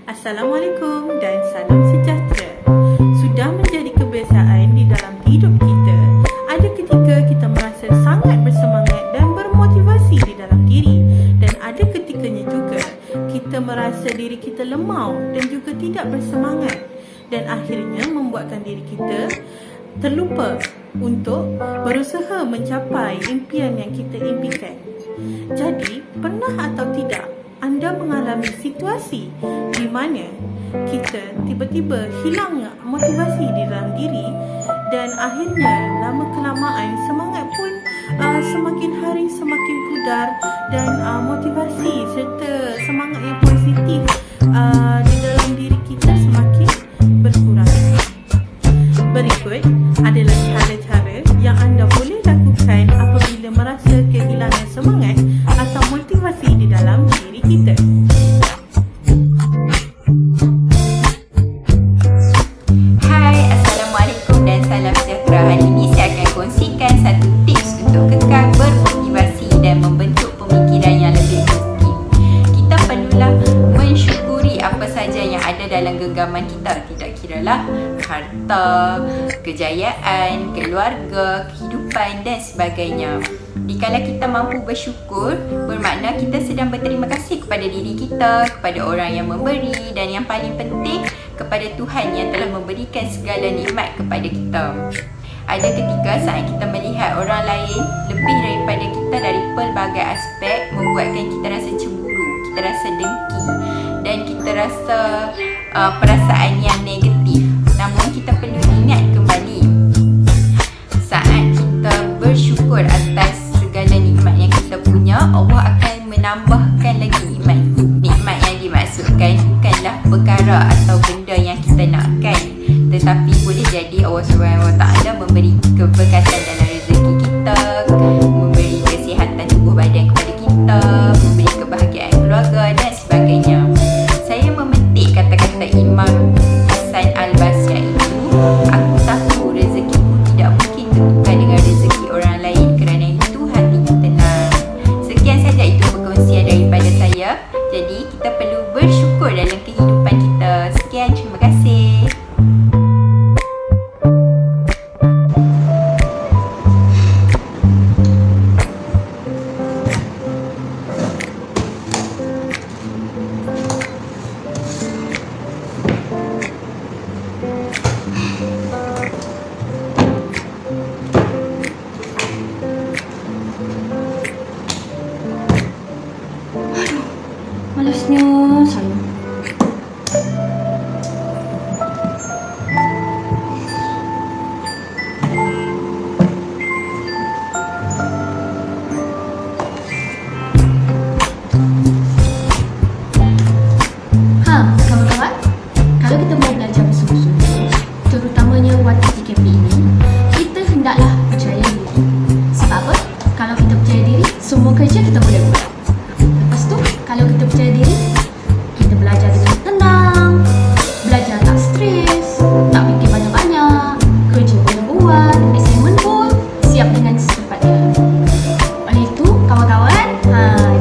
Assalamualaikum dan salam sejahtera. Sudah menjadi kebiasaan di dalam hidup kita, ada ketika kita merasa sangat bersemangat dan bermotivasi di dalam diri, dan ada ketikanya juga kita merasa diri kita lemau dan juga tidak bersemangat, dan akhirnya membuatkan diri kita terlupa untuk berusaha mencapai impian yang kita impikan. Jadi, pernah atau tidak anda mengalami situasi di mana kita tiba-tiba hilang motivasi di dalam diri, dan akhirnya lama kelamaan semangat pun semakin hari semakin pudar, dan motivasi serta semangat yang positif di dalam diri kita semakin berkurang. Berikut adalah cara-cara yang anda boleh lakukan apabila merasa kehilangan semangat atau motivasi di dalam diri kita. Hai, Assalamualaikum dan salam sejahtera. Hari ini saya akan kongsikan satu tips untuk kekal bermotivasi dan membentuk pemikiran yang lebih positif. Kita perlulah mensyukuri apa saja yang ada dalam genggaman kita, tidak kiralah harta, kejayaan, keluarga, kehidupan dan sebagainya. Dikala kita mampu bersyukur, bermakna kita sedang berterima kasih kepada diri kita, kepada orang yang memberi, dan yang paling penting kepada Tuhan yang telah memberikan segala nikmat kepada kita. Ada ketika saat kita melihat orang lain lebih daripada kita dari pelbagai aspek, membuatkan kita rasa cemburu, kita rasa dengki, dan kita rasa perasaan yang negatif. Namun kita perlu ingat kembali, saat kita bersyukur atas segala nikmat yang kita punya, Allah akan menambahkan lagi nikmat. Nikmat yang dimaksudkan bukanlah perkara atau benda yang kita nakkan, tetapi boleh jadi Allah SWT memberi keberkatan dalam rezeki kita, memberi kesihatan tubuh badan kepada kita, memberi kebahagiaan keluarga dan sebagainya. Saya memetik kata-kata Imam Hasan Al-Basri itu, aku tahu rezekiku tidak mungkin tertukar dengan rezeki orang lain, kerana itu hatiku tenang. Sekian saja itu perkongsian daripada saya. Jadi kita perlu bersyukur dalam kehidupan kita. Sekian, terima kasih. Malasnya saya. Kawan-kawan, kalau kita mau belajar bersungguh-sungguh, terutamanya waktu TKP ini, kita hendaklah percaya diri. Sebab apa? Kalau kita percaya diri, semua kerja kita boleh buat. Lepas tu, kalau kita percaya diri, kita belajar dengan tenang, belajar tak stres, tak fikir banyak-banyak, kerja boleh buat, assignment pun siap dengan secepatnya. Oleh itu, kawan-kawan,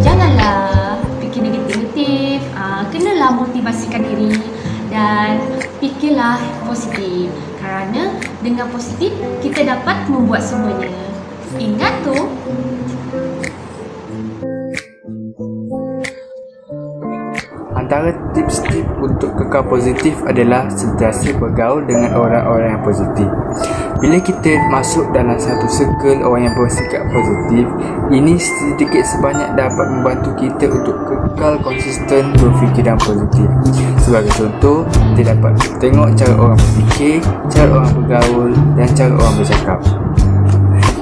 janganlah fikir negatif-negatif, kenalah motivasikan diri dan fikirlah positif, kerana dengan positif kita dapat membuat semuanya. Ingat tu. Antara tips-tips untuk kekal positif adalah sentiasa bergaul dengan orang-orang yang positif. Bila kita masuk dalam satu circle orang yang bersikap positif, ini sedikit sebanyak dapat membantu kita untuk kekal konsisten berfikiran positif. Sebagai contoh, kita dapat tengok cara orang berfikir, cara orang bergaul dan cara orang bercakap.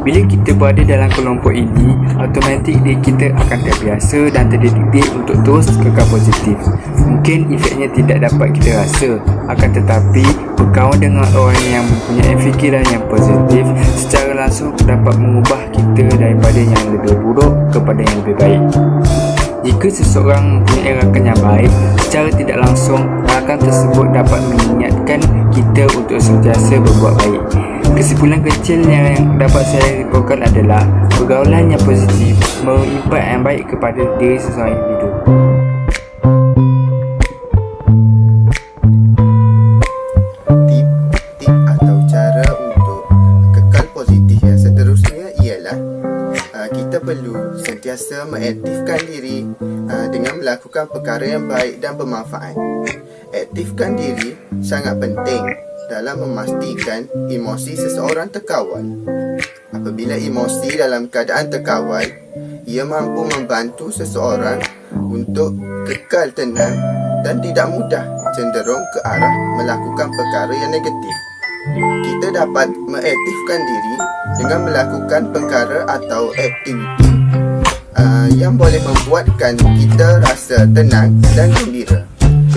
Bila kita berada dalam kelompok ini, automatik diri kita akan terbiasa dan terdidik untuk terus kekal positif. Mungkin efeknya tidak dapat kita rasa, akan tetapi berkawan dengan orang yang mempunyai fikiran yang positif secara langsung dapat mengubah kita daripada yang lebih buruk kepada yang lebih baik. Jika seseorang mempunyai rakan yang baik, secara tidak langsung rakan tersebut dapat mengingatkan kita untuk sentiasa berbuat baik. Kesimpulan kecil yang dapat saya lakukan adalah pergaulan yang positif memberi impak yang baik kepada diri seseorang individu. kita mengaktifkan diri dengan melakukan perkara yang baik dan bermanfaat. Aktifkan diri sangat penting dalam memastikan emosi seseorang terkawal. Apabila emosi dalam keadaan terkawal, ia mampu membantu seseorang untuk kekal tenang dan tidak mudah cenderung ke arah melakukan perkara yang negatif. Kita dapat mengaktifkan diri dengan melakukan perkara atau aktiviti yang boleh membuatkan kita rasa tenang dan gembira.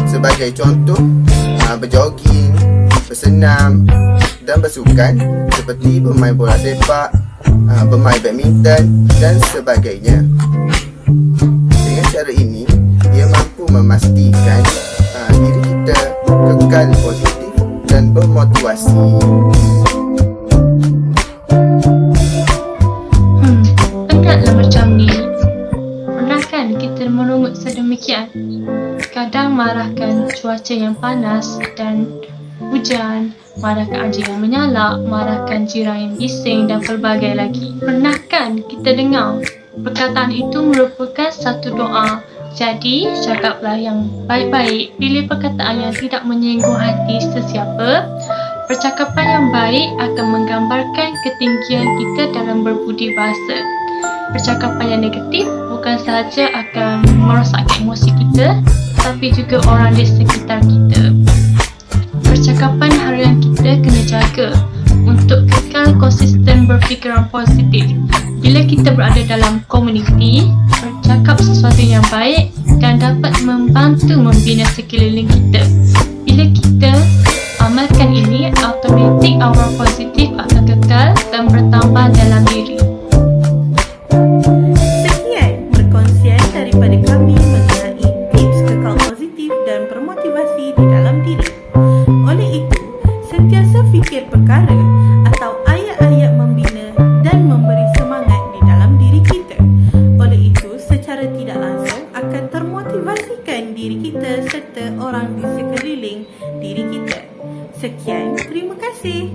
Sebagai contoh, berjoging, bersenam dan bersukan seperti bermain bola sepak, bermain badminton dan sebagainya. Dengan cara ini, ia mampu memastikan diri kita kekal positif dan bermotivasi. Penatlah macam ni. Pernah kan kita merungut sedemikian? Kadang marahkan cuaca yang panas dan hujan, marahkan anjing yang menyalak, marahkan jiran yang bising dan pelbagai lagi. Pernah kan kita dengar perkataan itu merupakan satu doa? Jadi, cakaplah yang baik-baik. Pilih perkataan yang tidak menyinggung hati sesiapa. Percakapan yang baik akan menggambarkan ketinggian kita dalam berbudi bahasa. Percakapan yang negatif bukan sahaja akan merosakkan emosi kita, tapi juga orang di sekitar kita. Percakapan harian kita kena jaga untuk kekal konsisten berfikiran positif. Bila kita berada dalam komuniti, bercakap sesuatu yang baik dan dapat membantu membina sekeliling kita. Bila kita amalkan ini, automatik aura positif akan kekal dan bertambah dalam diri. Sekian perkongsian daripada kami mengenai tips kekal positif dan bermotivasi di dalam diri. Oleh itu, sentiasa fikir perkara atau ayat-ayat membina dan memberi semangat di dalam diri kita. Oleh itu, secara tidak langsung akan termotivasikan diri kita serta orang di sekeliling diri kita. Sekian, terima kasih.